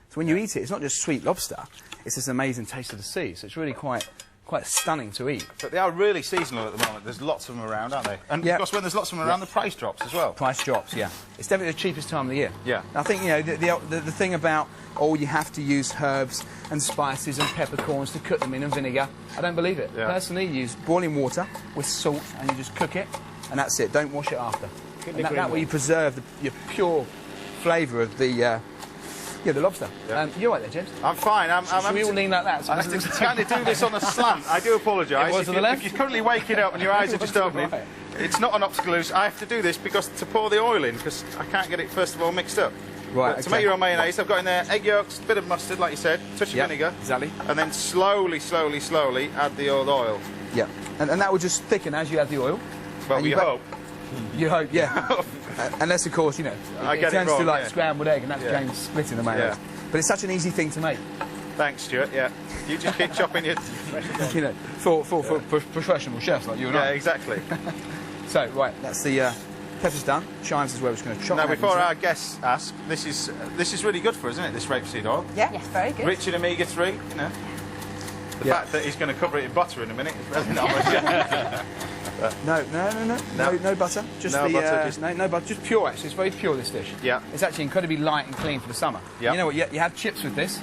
So when you eat it, it's not just sweet lobster, it's this amazing taste of the sea. So it's really quite stunning to eat. But they are really seasonal at the moment. There's lots of them around, aren't they? And of course, when there's lots of them around, the price drops as well. Price drops, yeah. It's definitely the cheapest time of the year. Yeah. I think, you know, the thing about, oh, you have to use herbs and spices and peppercorns to cook them in and vinegar, I don't believe it. Yeah. Personally, you use boiling water with salt and you just cook it, and that's it. Don't wash it after. And that way you preserve your pure flavour of the lobster. Yeah. You're right there, James. I'm fine. Should we all lean like that? So I have to kind of do this on a slant. I do apologise. If you're currently waking up and your eyes are just opening, Right. it's not an optical illusion. I have to do this because to pour the oil in, because I can't get it, first of all, mixed up. Right, But to make your own mayonnaise, I've got in there egg yolks, a bit of mustard, like you said, touch of vinegar. Exactly. And then slowly add the old oil. Yeah. And that will just thicken as you add the oil. Well, we hope. You hope, yeah. Unless, of course, you know, it turns to like scrambled egg, and that's James splitting the mayonnaise. Yeah. But it's such an easy thing to make. Thanks, Stuart, yeah. You just keep chopping your... You know, for professional chefs like you and I. Yeah, exactly. So, right, that's the pepper's done. Chives is where we're just going to chop. Now, before our guests ask, this is really good for us, isn't it, this rapeseed oil? Yeah. Yes, very good. Rich in omega-3, you know. The fact that he's going to cover it in butter in a minute is really not much. No butter. Just no butter. No butter. Just pure. Actually, it's very pure. This dish. Yeah. It's actually incredibly light and clean for the summer. Yeah. You know what? You have chips with this,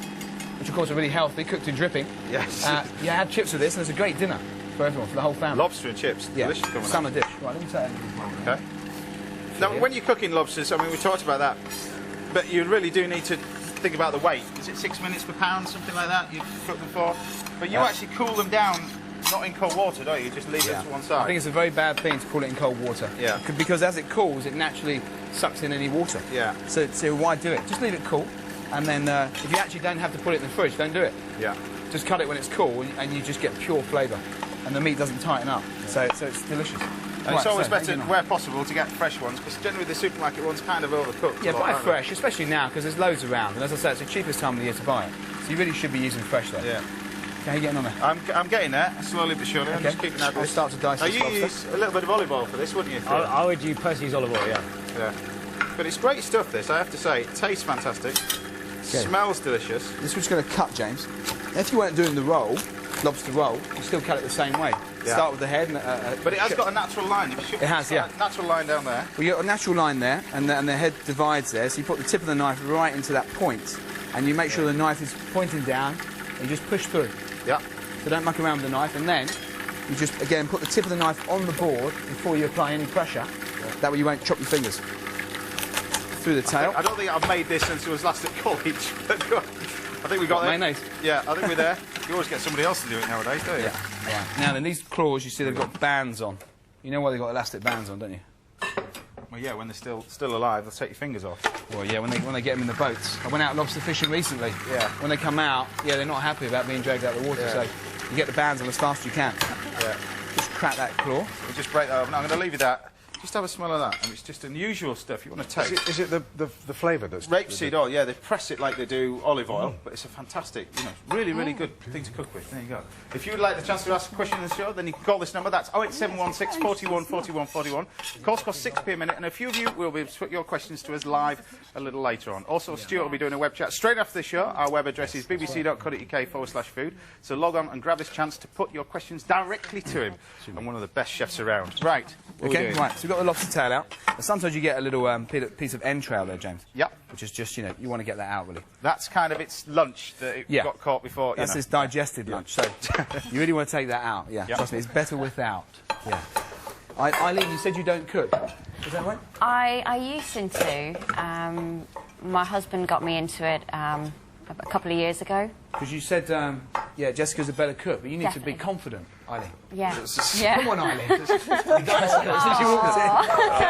which of course are really healthy, cooked in dripping. Yes. You have chips with this, and it's a great dinner for everyone, for the whole family. Lobster and chips. Yeah. Delicious coming Summer up. dish. Right. Let me take it. Okay. Now, when you're cooking lobsters, I mean, we talked about that, but you really do need to think about the weight. Is it 6 minutes per pound, something like that? You cook them for, but you actually cool them down. Not in cold water, don't you? You just leave it to one side. I think it's a very bad thing to cool it in cold water. Yeah. Because as it cools, it naturally sucks in any water. Yeah. So why do it? Just leave it cool, and then if you actually don't have to put it in the fridge, don't do it. Yeah. Just cut it when it's cool, and you just get pure flavour, and the meat doesn't tighten up. Yeah. So it's delicious. And it's always better, where possible, to get fresh ones, because generally the supermarket one's kind of overcooked. Yeah, buy fresh, especially now, because there's loads around, and as I say, it's the cheapest time of the year to buy it. So you really should be using fresh there. Yeah. How are you getting on there? I'm getting there, slowly but surely. I'm just keeping that. I'll start to dice this you use a little bit of olive oil for this, wouldn't you? I would personally use olive oil, yeah. Yeah. But it's great stuff, this, I have to say. It tastes fantastic. Smells delicious. This was going to cut, James. If you weren't doing the roll, lobster roll, you still cut it the same way. Yeah. Start with the head. And, but it has got a natural line. It has, yeah. Natural line down there. Well, you've got a natural line there, and the head divides there, so you put the tip of the knife right into that point, and you make sure the knife is pointing down, and you just push through. Yeah. So don't muck around with the knife, and then you just, again, put the tip of the knife on the board before you apply any pressure. Yeah. That way you won't chop your fingers. Through the tail. I don't think I've made this since I was last at college, but I think we got there. Mayonnaise. Yeah, I think we're there. You always get somebody else to do it nowadays, don't you? Yeah. Right. Now then, these claws, you see they've got bands on. You know why they've got elastic bands on, don't you? Well, yeah, when they're still alive, they'll take your fingers off. Well, yeah, when they get them in the boats. I went out lobster fishing recently. Yeah. When they come out, yeah, they're not happy about being dragged out of the water, so you get the bands on as fast as you can. Yeah. Just crack that claw. We'll just break that open. I'm going to leave you that. Just have a smell of that, and it's just unusual stuff you want to taste. Is it the flavour that's... Rapeseed oil, yeah, they press it like they do olive oil, but it's a fantastic, really good thing to cook with. There you go. If you would like the chance to ask a question in the show, then you can call this number. That's 08716 41 41 41. Calls cost 6p a minute, and a few of you will be able to put your questions to us live a little later on. Also, Stuart will be doing a web chat straight after the show. Our web address is bbc.co.uk/food. So log on and grab this chance to put your questions directly to him. And one of the best chefs around. Right. Okay, right, so we've got the lobster tail out. And sometimes you get a little piece of entrail there, James. Yep. Which is just, you want to get that out, really. That's kind of its lunch that it got caught before. That's its digested lunch, so you really want to take that out, Trust me, it's better without. Yeah. Eileen, you said you don't cook. Is that right? I used to. My husband got me into it a couple of years ago. Because you said, Jessica's a better cook, but you need to be confident, Eileen. Yeah. Come on, Eileen. Come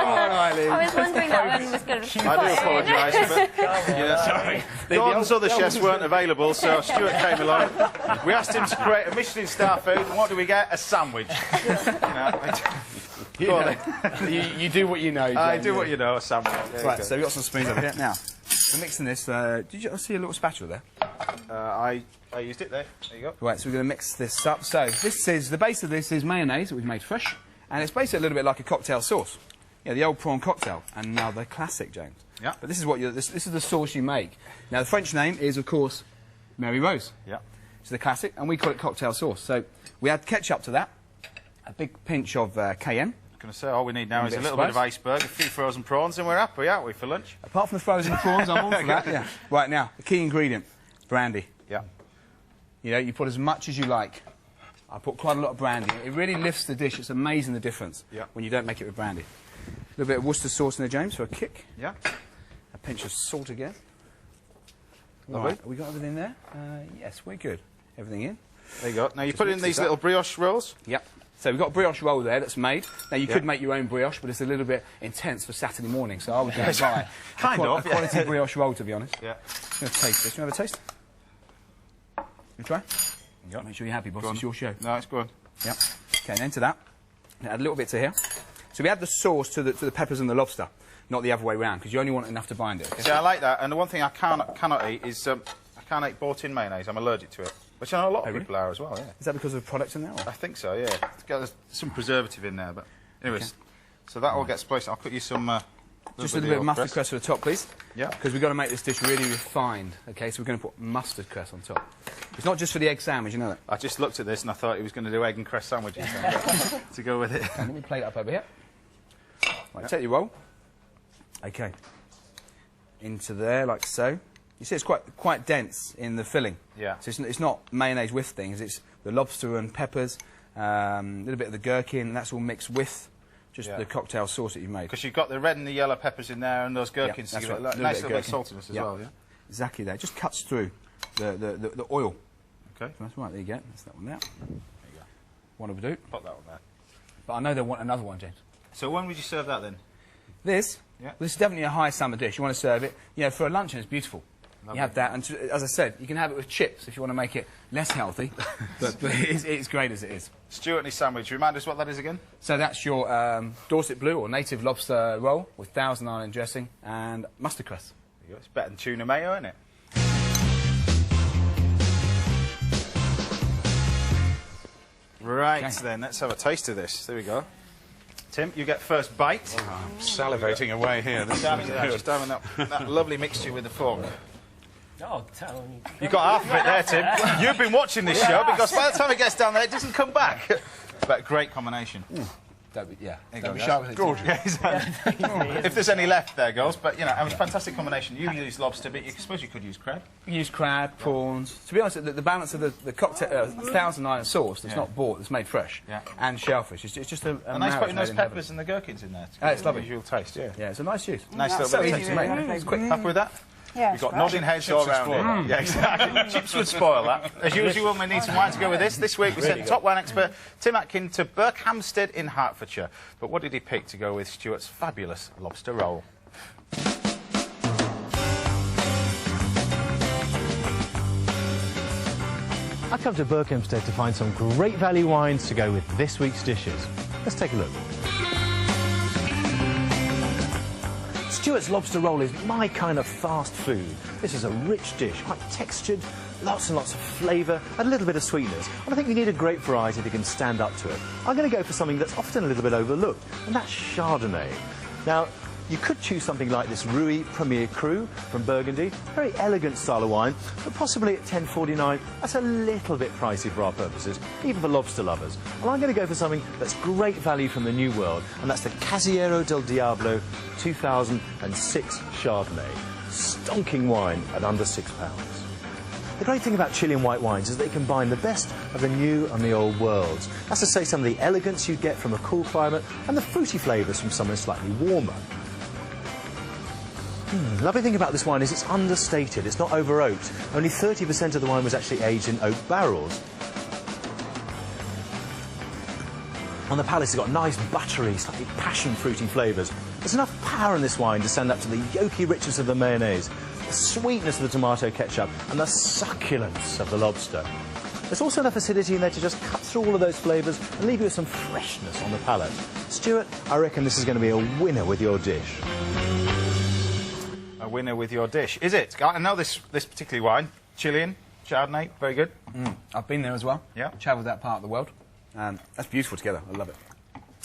on, Eileen. I was wondering that one was going to be I do apologise, but sorry. Gordon's other chefs weren't available, so Stuart came along. We asked him to create a Michelin star food, and what do we get? A sandwich. You do what you know, James. I do what you know, a sandwich. Right, so we've got some spoons over here. Now, we're mixing this. Did you see a little spatula there? I used it there. There you go. Right, so we're going to mix this up. So this is the base of this is mayonnaise that we've made fresh, and it's basically a little bit like a cocktail sauce. the old prawn cocktail, and now the classic, James. Yeah. But this is what this is the sauce you make. Now the French name is, of course, Mary Rose. Yeah. It's the classic, and we call it cocktail sauce. So we add ketchup to that, a big pinch of cayenne. I'm going to say all we need now is a little spice. bit of iceberg, a few frozen prawns, and we're happy, aren't we, for lunch? Apart from the frozen prawns, I'm all for that. Yeah. Right now, the key ingredient, brandy. Yeah. You know, you put as much as you like. I put quite a lot of brandy. It really lifts the dish. It's amazing the difference when you don't make it with brandy. A little bit of Worcester sauce in there, James, for a kick. Yeah. A pinch of salt again. Lovely. Right, have we got everything there? Yes, we're good. Everything in. There you go. Now you Just put in mix these this up. little brioche rolls. Yep. So we've got a brioche roll there that's made. Now you could make your own brioche, but it's a little bit intense for Saturday morning, so I would go and buy a quality brioche roll, to be honest. Yeah. I'm going to taste this. You want to have a taste? You try? Yeah. Make sure you're happy, boss. It's your show. No, it's good. Yep. Okay, and then to that, add a little bit to here. So we add the sauce to the peppers and the lobster, not the other way round, because you only want enough to bind it. Okay? See, I like that, and the one thing I cannot eat is I can't eat bought-in mayonnaise. I'm allergic to it, which I know a lot of people are as well. Yeah. Is that because of the products in there? Or? I think so. Yeah. It's got some preservative in there, but anyways. So that all gets placed. I'll cut you some. Just a little bit of mustard cress for the top, please. Yeah. Because we've got to make this dish really refined. Okay, so we're going to put mustard cress on top. It's not just for the egg sandwich, you know that. I just looked at this and I thought he was going to do egg and cress sandwiches to go with it. Okay, let me plate it up over here. Right, take your roll. Okay. Into there, like so. You see, it's quite dense in the filling. Yeah. So it's not mayonnaise with things. It's the lobster and peppers, a little bit of the gherkin, and that's all mixed with just the cocktail sauce that you've made. Because you've got the red and the yellow peppers in there and those gherkins to give it a nice little bit of saltiness as well, yeah? Exactly there. It just cuts through the oil. Okay. So that's right, there you go. That's that one there. There you go. One will do. Pop that one there. But I know they want another one, James. So when would you serve that then? This? Yeah. Well, this is definitely a high summer dish. You want to serve it, for a luncheon, it's beautiful. Lovely. You have that, and as I said, you can have it with chips if you want to make it less healthy, but it's great as it is. Stuart and his sandwich. Remind us what that is again? So that's your Dorset Blue or native lobster roll with Thousand Island dressing and mustard cress. There you go. It's better than tuna mayo, isn't it? Right, then, let's have a taste of this. There we go. Tim, you get first bite. Oh, I'm salivating away here. Just having that lovely mixture with the fork. Oh, tell me. You got half of it there, Tim. You've been watching this show because by the time it gets down there, it doesn't come back. But great combination. Don't be There you don't go, be guys. shy with it. Gorgeous. Yeah, exactly. If there's any left, there goes. But it was a fantastic combination. You use lobster, but I suppose you could use crab. You use crab, prawns. To be honest, the balance of the cocktail, Thousand Island sauce that's not bought, that's made fresh, and shellfish. It's just a And nice marriage putting those made in peppers and the gherkins in there. it's lovely. Usual taste, yeah. Yeah, it's a nice use. Nice little So bit of easy taste. to make. It's quick. Happy with that? Yeah, We've got nodding heads all around here. Yeah, exactly. Chips would spoil that. As usual, we need some wine to go with this. This week we sent top wine expert Tim Atkin to Berkhamsted in Hertfordshire. But what did he pick to go with Stuart's fabulous lobster roll? I've come to Berkhamsted to find some great value wines to go with this week's dishes. Let's take a look. Stuart's lobster roll is my kind of fast food. This is a rich dish, quite textured, lots and lots of flavour, and a little bit of sweetness. And I think we need a great variety that can stand up to it. I'm going to go for something that's often a little bit overlooked, and that's Chardonnay. Now, you could choose something like this Rui Premier Cru from Burgundy, very elegant style of wine, but possibly at $10.49, that's a little bit pricey for our purposes, even for lobster lovers. Well, I'm going to go for something that's great value from the New World, and that's the Casiero del Diablo 2006 Chardonnay. Stonking wine at under £6. The great thing about Chilean white wines is they combine the best of the new and the old worlds. That's to say, some of the elegance you get from a cool climate and the fruity flavours from somewhere slightly warmer. The lovely thing about this wine is it's understated, it's not over-oaked. Only 30% of the wine was actually aged in oak barrels. On the palate, it's got nice buttery, slightly passion-fruity flavours. There's enough power in this wine to stand up to the yolky richness of the mayonnaise, the sweetness of the tomato ketchup, and the succulence of the lobster. There's also enough acidity in there to just cut through all of those flavours and leave you with some freshness on the palate. Stuart, I reckon this is going to be a winner with your dish. A winner with your dish. Is it? I know this particular wine. Chilean, Chardonnay, very good. I've been there as well. Yeah. Travelled that part of the world. That's beautiful together. I love it.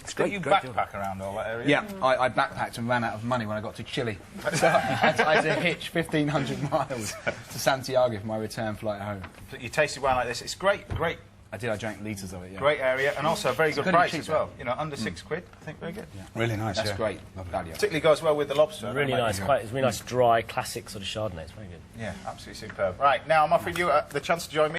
It's Did you backpack around all that area? Yeah, I backpacked and ran out of money when I got to Chile. So I had to hitch 1,500 miles to Santiago for my return flight home. But you tasted wine like this. It's great. I did, I drank litres of it, yeah. Great area, and also a very good pretty price cheap, as well. You know, under £6, I think, very good. Yeah. Really nice, That's yeah. great value. Particularly goes well with the lobster. Really nice, it's really nice, dry, classic sort of Chardonnay. It's very good. Yeah, absolutely superb. Right, now I'm offering you the chance to join me.